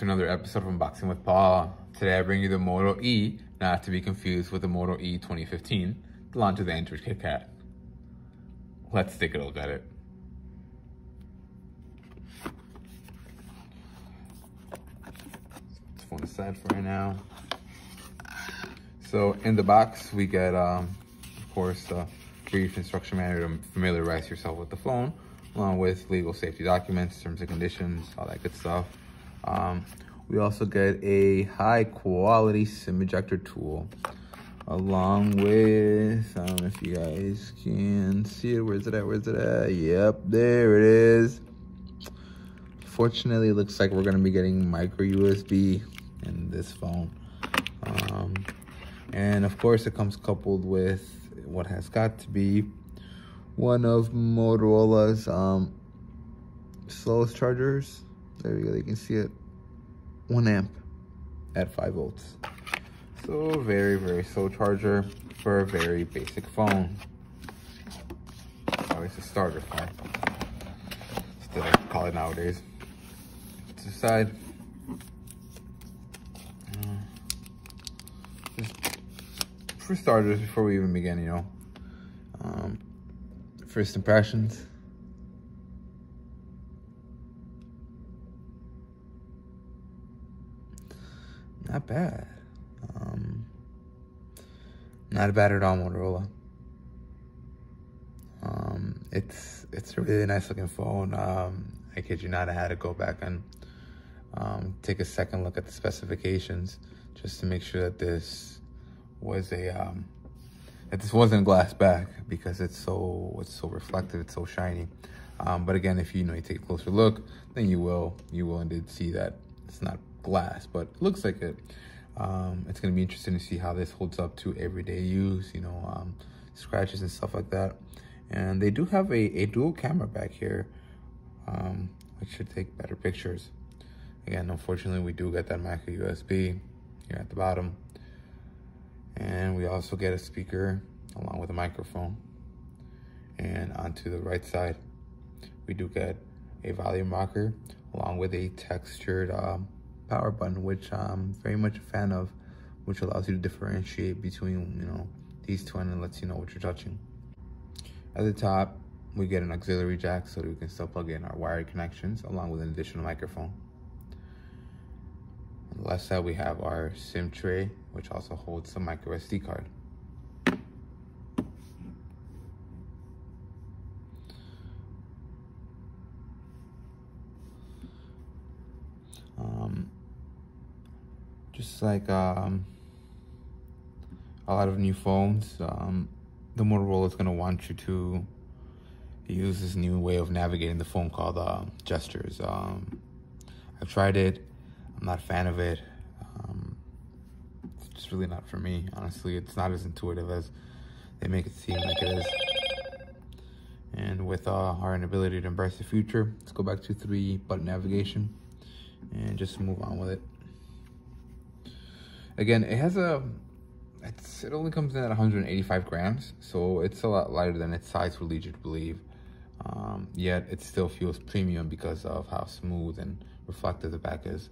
to another episode of Unboxing with Paul. Today I bring you the Moto E, not to be confused with the Moto E 2015, the launch of the Android KitKat. Let's take a look at it. Let's phone aside for right now. So in the box we get, of course, the brief instruction manual to familiarize yourself with the phone, along with legal safety documents, terms and conditions, all that good stuff. We also get a high quality SIM ejector tool, along with, I don't know if you guys can see it. Where's it at? Yep, there it is. Fortunately, it looks like we're gonna be getting micro USB in this phone. And of course it comes coupled with what has got to be one of Motorola's slowest chargers. There you go, you can see it. 1 amp at 5 volts. So very, very slow charger for a very basic phone. Or it's a starter phone. Still like to call it nowadays. To the side. Just for starters, before we even begin, first impressions. Not bad. Not bad at all, Motorola. It's a really nice looking phone. I kid you not, I had to go back and take a second look at the specifications just to make sure that this was a that this wasn't glass back, because it's so reflective, it's so shiny. But again, if you take a closer look, then you will indeed see that it's not glass, but it looks like it. It's going to be interesting to see how this holds up to everyday use, scratches and stuff like that. And they do have a dual camera back here, which should take better pictures. Again, unfortunately, we do get that micro USB here at the bottom. And we also get a speaker along with a microphone. And onto the right side, we do get a volume rocker along with a textured power button, which I'm very much a fan of, which allows you to differentiate between these two and it lets you know what you're touching. At the top, we get an auxiliary jack so that we can still plug in our wired connections along with an additional microphone. On the left side, we have our SIM tray, which also holds a micro SD card. Just like a lot of new phones, the Motorola is going to want you to use this new way of navigating the phone called gestures. I've tried it. I'm not a fan of it. It's just really not for me. Honestly, it's not as intuitive as they make it seem like it is. And with our inability to embrace the future, let's go back to 3-button navigation and just move on with it. Again, it only comes in at 185 grams, so it's a lot lighter than its size would lead you to believe. Yet it still feels premium because of how smooth and reflective the back is.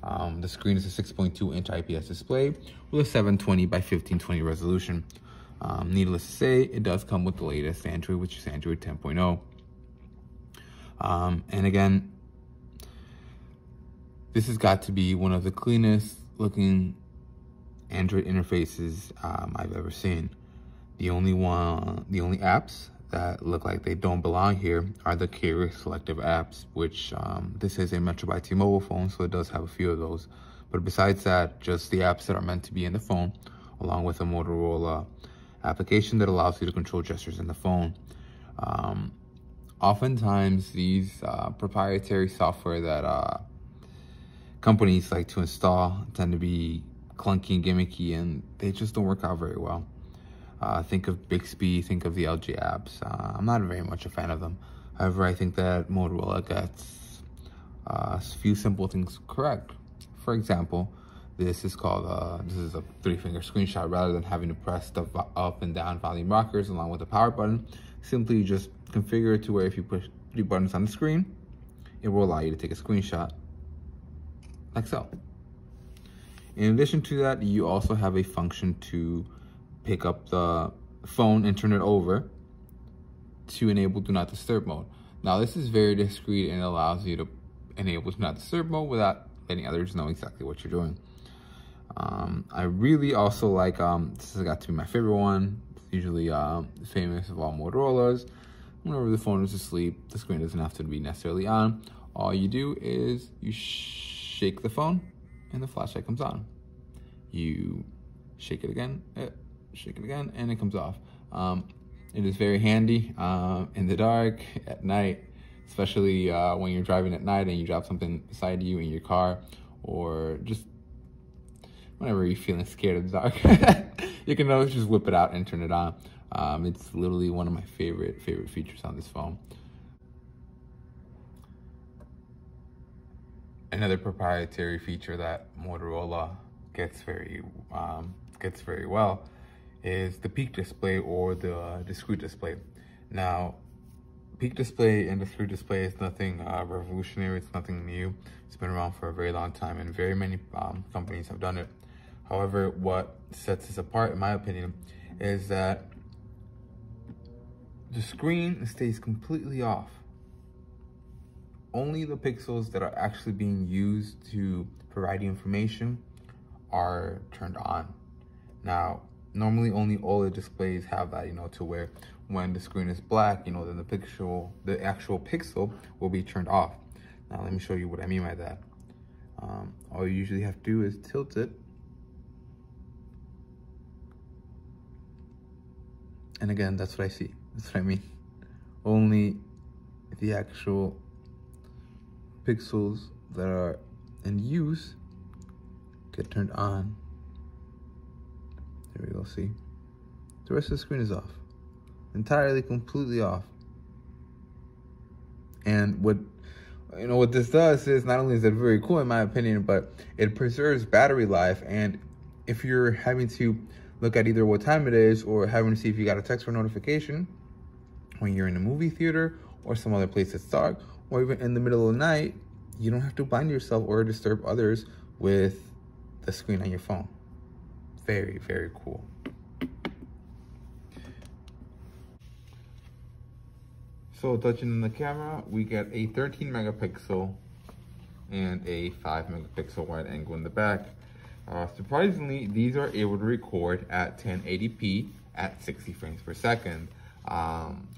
The screen is a 6.2-inch IPS display with a 720 by 1520 resolution. Needless to say, it does come with the latest Android, which is Android 10.0. And again, this has got to be one of the cleanest looking Android interfaces I've ever seen. The only apps that look like they don't belong here are the carrier selective apps, which this is a Metro by T-Mobile phone, so it does have a few of those. But besides that, just the apps that are meant to be in the phone, along with a Motorola application that allows you to control gestures in the phone. Oftentimes, these proprietary software that companies like to install tend to be clunky and gimmicky, and they just don't work out very well. Think of Bixby, think of the LG apps. I'm not very much a fan of them. However, I think that Motorola gets a few simple things correct. For example, this is called, this is a 3-finger screenshot. Rather than having to press the up and down volume rockers along with the power button, simply just configure it to where if you push 3 buttons on the screen, it will allow you to take a screenshot. like so. In addition to that, you also have a function to pick up the phone and turn it over to enable Do Not Disturb mode. Now this is very discreet and allows you to enable Do Not Disturb mode without letting others know exactly what you're doing. I really also like, this has got to be my favorite one. It's usually famous of all Motorola's. Whenever the phone is asleep, the screen doesn't have to be necessarily on. All you do is you shake the phone and the flashlight comes on. You shake it again, and it comes off. It is very handy in the dark, at night, especially when you're driving at night and you drop something beside you in your car, or just whenever you're feeling scared of the dark. You can always just whip it out and turn it on. It's literally one of my favorite features on this phone. Another proprietary feature that Motorola gets very well is the peak display or the discrete display. Now, peak display and discrete display is nothing revolutionary. It's nothing new. It's been around for a very long time, and very many companies have done it. However, what sets this apart, in my opinion, is that the screen stays completely off. Only the pixels that are actually being used to provide you information are turned on. Now, normally only OLED displays have that, to where when the screen is black, then the actual pixel will be turned off. Now, let me show you what I mean by that. All you usually have to do is tilt it. And again, that's what I see. That's what I mean. Only the actual pixels that are in use get turned on. There we go, see? The rest of the screen is off. Entirely, completely off. And what this does is, not only is it very cool in my opinion, but it preserves battery life. And if you're having to look at either what time it is or having to see if you got a text or notification when you're in a movie theater or some other place that's dark, or even in the middle of the night, you don't have to blind yourself or disturb others with the screen on your phone. Very, very cool. So touching on the camera, we get a 13 megapixel and a 5 megapixel wide angle in the back. Surprisingly, these are able to record at 1080p at 60 frames per second.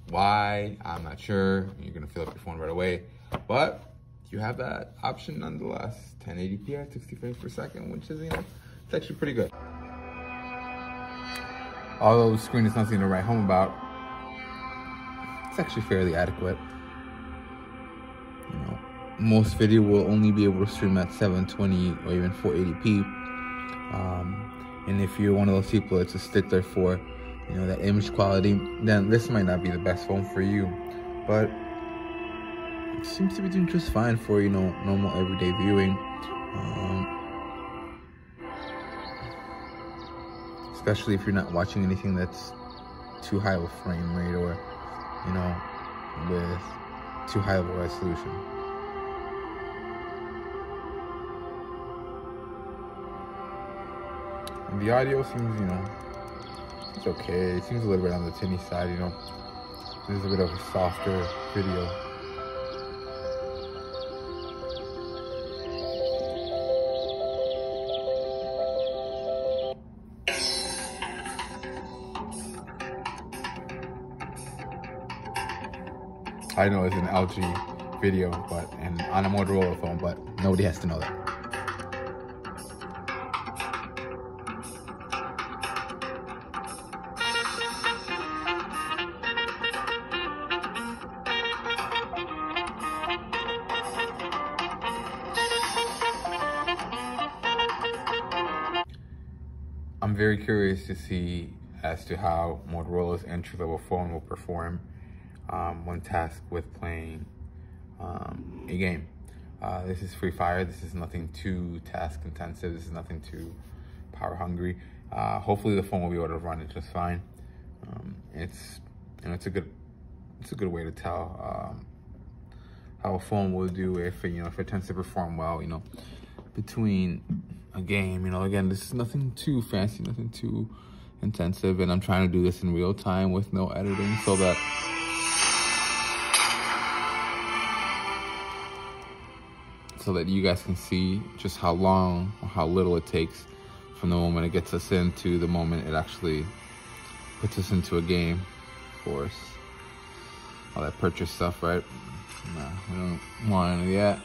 Why? I'm not sure. You're gonna fill up your phone right away, but you have that option nonetheless. 1080p at 60 frames per second, which is, it's actually pretty good. Although the screen is nothing to write home about, it's actually fairly adequate. Most video will only be able to stream at 720 or even 480p. And if you're one of those people that's a stickler for, that image quality, then this might not be the best phone for you. But it seems to be doing just fine for, normal everyday viewing. Especially if you're not watching anything that's too high of a frame rate or, with too high of a resolution. And the audio seems, it's okay. It seems a little bit on the tinny side, This is a bit of a softer video. I know it's an LG video, and on a Motorola phone, but nobody has to know that. I'm very curious to see as to how Motorola's entry-level phone will perform when tasked with playing a game. This is Free Fire. This is nothing too task intensive. This is nothing too power hungry. Hopefully the phone will be able to run it just fine. It's a good way to tell how a phone will do if it tends to perform well. between a game. You know, again, this is nothing too fancy, nothing too intensive, and I'm trying to do this in real time with no editing so that you guys can see just how long or how little it takes from the moment it gets us into the moment it actually puts us into a game. Of course, all that purchase stuff, right? No, we don't want any of that.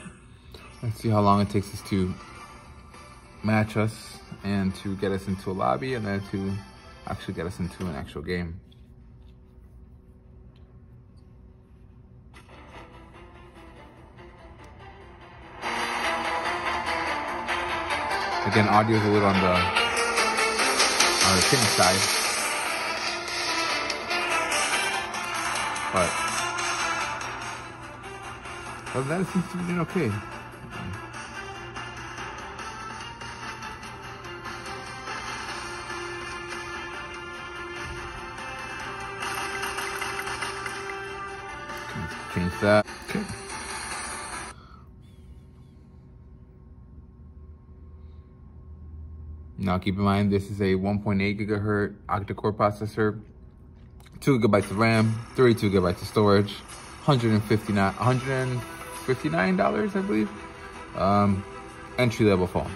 Let's see how long it takes us to match us and to get us into a lobby, and then to actually get us into an actual game. Again, audio is a little on the thin side, but other than that, it seems to be doing okay. Change that. Okay. Now keep in mind, this is a 1.8 gigahertz octa-core processor, 2 gigabytes of RAM, 32 gigabytes of storage, $159, I believe. Entry-level phone.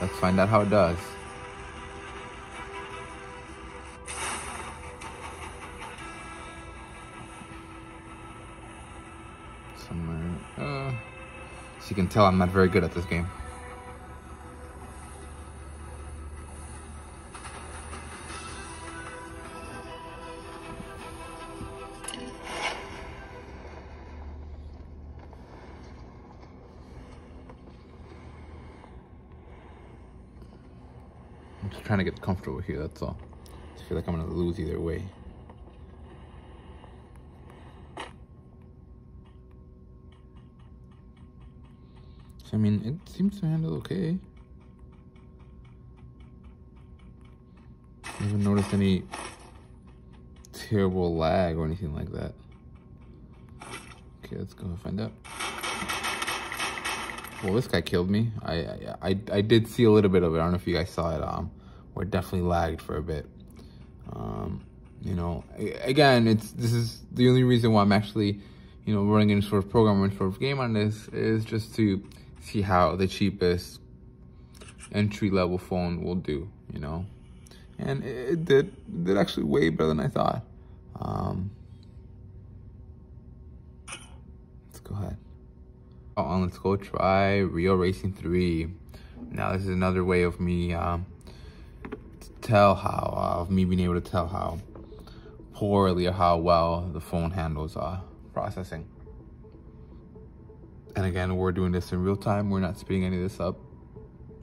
Let's find out how it does. So you can tell I'm not very good at this game. I'm just trying to get comfortable here, that's all. I feel like I'm gonna lose either way. I mean, it seems to handle okay. I haven't noticed any terrible lag or anything like that. Okay, let's go find out. Well, this guy killed me. I did see a little bit of it. I don't know if you guys saw it. Where it definitely lagged for a bit. You know, again, this is the only reason why I'm actually, you know, running any sort of program or any sort of game on this is just to see how the cheapest entry-level phone will do, you know. And it did actually way better than I thought. Let's go ahead. Let's go try Real Racing 3. Now this is another way of me being able to tell how poorly or how well the phone handles processing. And again, we're doing this in real time. We're not speeding any of this up,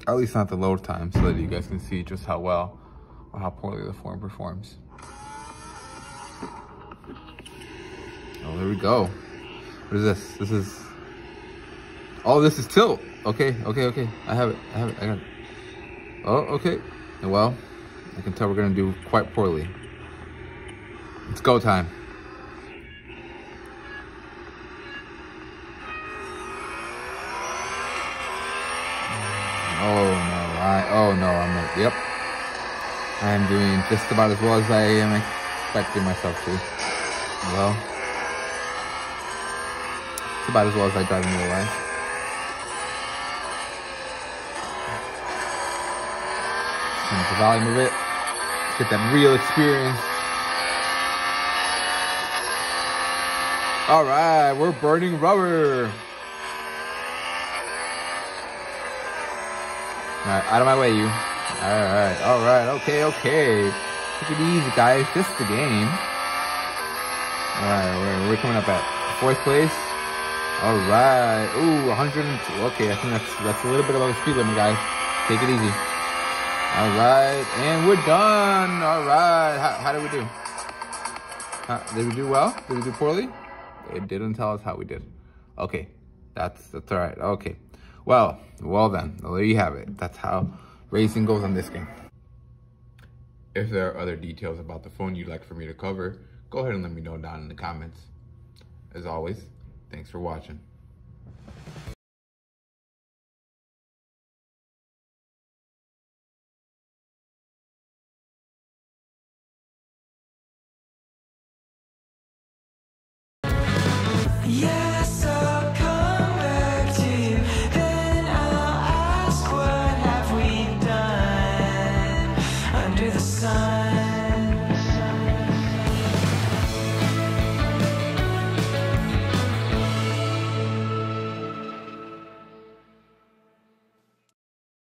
at least not the load time, so that you guys can see just how well or how poorly the phone performs. Oh, there we go. What is this? This is, oh, this is tilt. Okay. I have it. I got it. Oh, okay. Well, I can tell we're gonna do quite poorly. It's go time. Oh no, I'm not. Yep. I am doing just about as well as I am expecting myself to. Well, it's about as well as I drive in real life. Turn the volume of it. Get that real experience. All right, we're burning rubber. All right, out of my way, you. All right, okay. Take it easy, guys, just the game. All right, we're coming up at 4th place. All right, ooh, 102, okay, I think that's a little bit above the speed limit, guys. Take it easy. All right, and we're done. All right, how did we do? Did we do well? Did we do poorly? It didn't tell us how we did. Okay, that's all right, okay. Well then, there you have it. That's how racing goes on this game. If there are other details about the phone you'd like for me to cover, go ahead and let me know down in the comments. As always, thanks for watching.